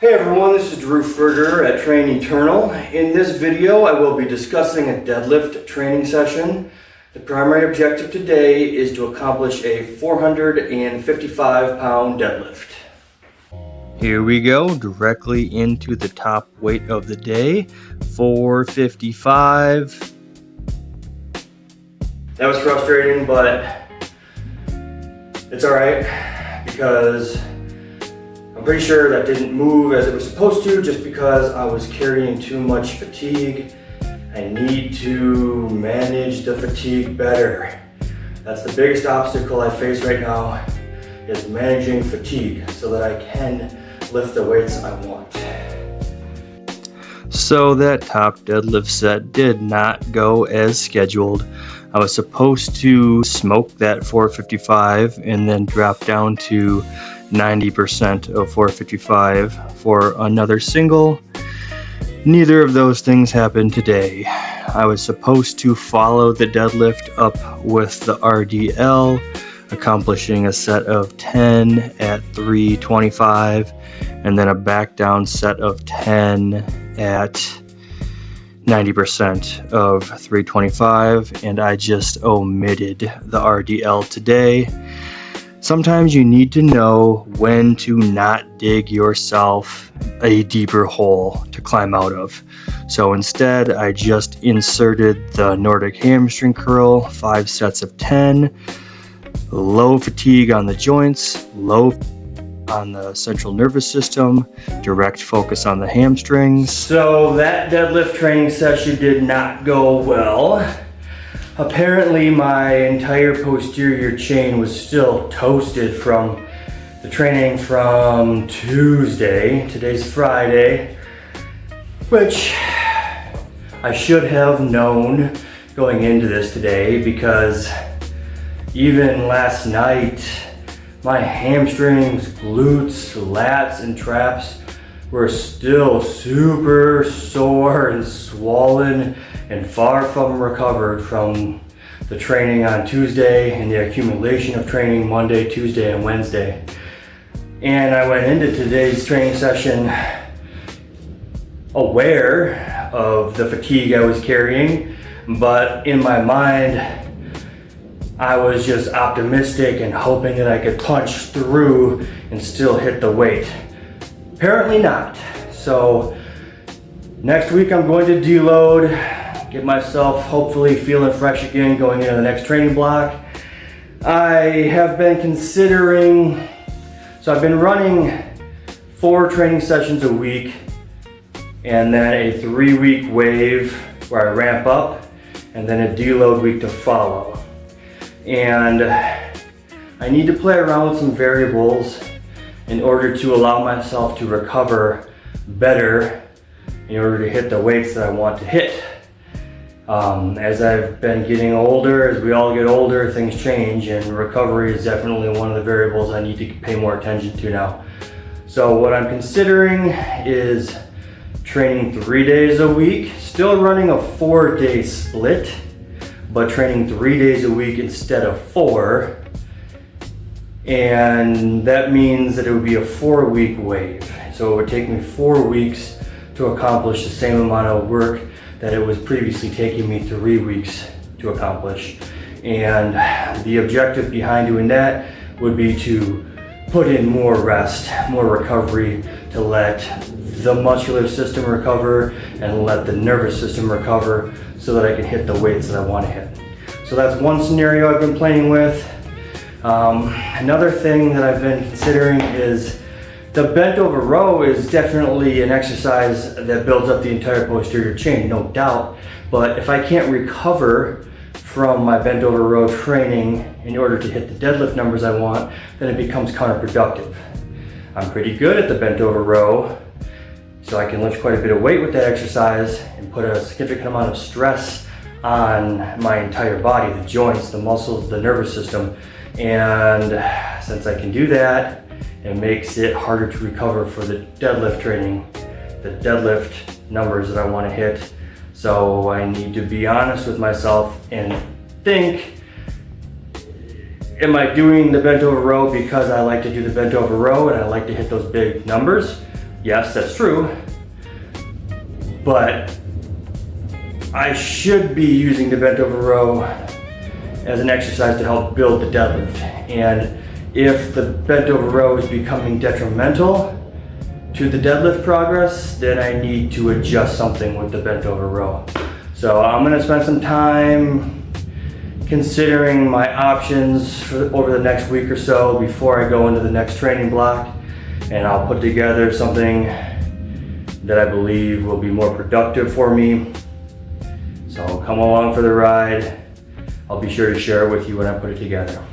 Hey everyone, this is Drew Ferger at Train Eternal. In this video, I will be discussing a deadlift training session. The primary objective today is to accomplish a 455-pound deadlift. Here we go, directly into the top weight of the day, 455. That was frustrating, but it's alright because I'm pretty sure that didn't move as it was supposed to just because I was carrying too much fatigue. I need to manage the fatigue better. That's the biggest obstacle I face right now, is managing fatigue so that I can lift the weights I want. So that top deadlift set did not go as scheduled. I was supposed to smoke that 455 and then drop down to 90% of 455 for another single. Neither of those things happened today. I was supposed to follow the deadlift up with the RDL, accomplishing a set of 10 at 325 and then a back down set of 10 at 90% of 325, and I just omitted the RDL today. Sometimes you need to know when to not dig yourself a deeper hole to climb out of. So instead, I just inserted the Nordic hamstring curl, 5 sets of 10, low fatigue on the joints, low on the central nervous system, direct focus on the hamstrings. So that deadlift training session did not go well. Apparently my entire posterior chain was still toasted from the training from Tuesday. Today's Friday, which I should have known going into this today, because even last night my hamstrings, glutes, lats, and traps were still super sore and swollen and far from recovered from the training on Tuesday and the accumulation of training Monday, Tuesday, and Wednesday. And I went into today's training session aware of the fatigue I was carrying, but in my mind, I was just optimistic and hoping that I could punch through and still hit the weight. Apparently not. So next week I'm going to deload, get myself hopefully feeling fresh again going into the next training block. I have been considering, so I've been running 4 training sessions a week and then a 3-week wave where I ramp up and then a deload week to follow. And I need to play around with some variables in order to allow myself to recover better in order to hit the weights that I want to hit. As I've been getting older, as we all get older, things change, and recovery is definitely one of the variables I need to pay more attention to now. So what I'm considering is training 3 days a week, still running a 4-day split, but training 3 days a week instead of 4. And that means that it would be a 4-week wave. So it would take me 4 weeks to accomplish the same amount of work that it was previously taking me 3 weeks to accomplish. And the objective behind doing that would be to put in more rest, more recovery, to let the muscular system recover and let the nervous system recover so that I can hit the weights that I want to hit. So that's one scenario I've been playing with. Another thing that I've been considering is the bent over row is definitely an exercise that builds up the entire posterior chain, no doubt. But if I can't recover from my bent over row training in order to hit the deadlift numbers I want, then it becomes counterproductive. I'm pretty good at the bent over row, so I can lift quite a bit of weight with that exercise and put a significant amount of stress on my entire body, the joints, the muscles, the nervous system. And since I can do that, it makes it harder to recover for the deadlift training, the deadlift numbers that I want to hit. So I need to be honest with myself and think, am I doing the bent over row because I like to do the bent over row and I like to hit those big numbers? Yes, that's true, but I should be using the bent over row as an exercise to help build the deadlift. And if the bent over row is becoming detrimental to the deadlift progress, then I need to adjust something with the bent over row. So I'm gonna spend some time considering my options over the next week or so before I go into the next training block, and I'll put together something that I believe will be more productive for me. So come along for the ride. I'll be sure to share it with you when I put it together.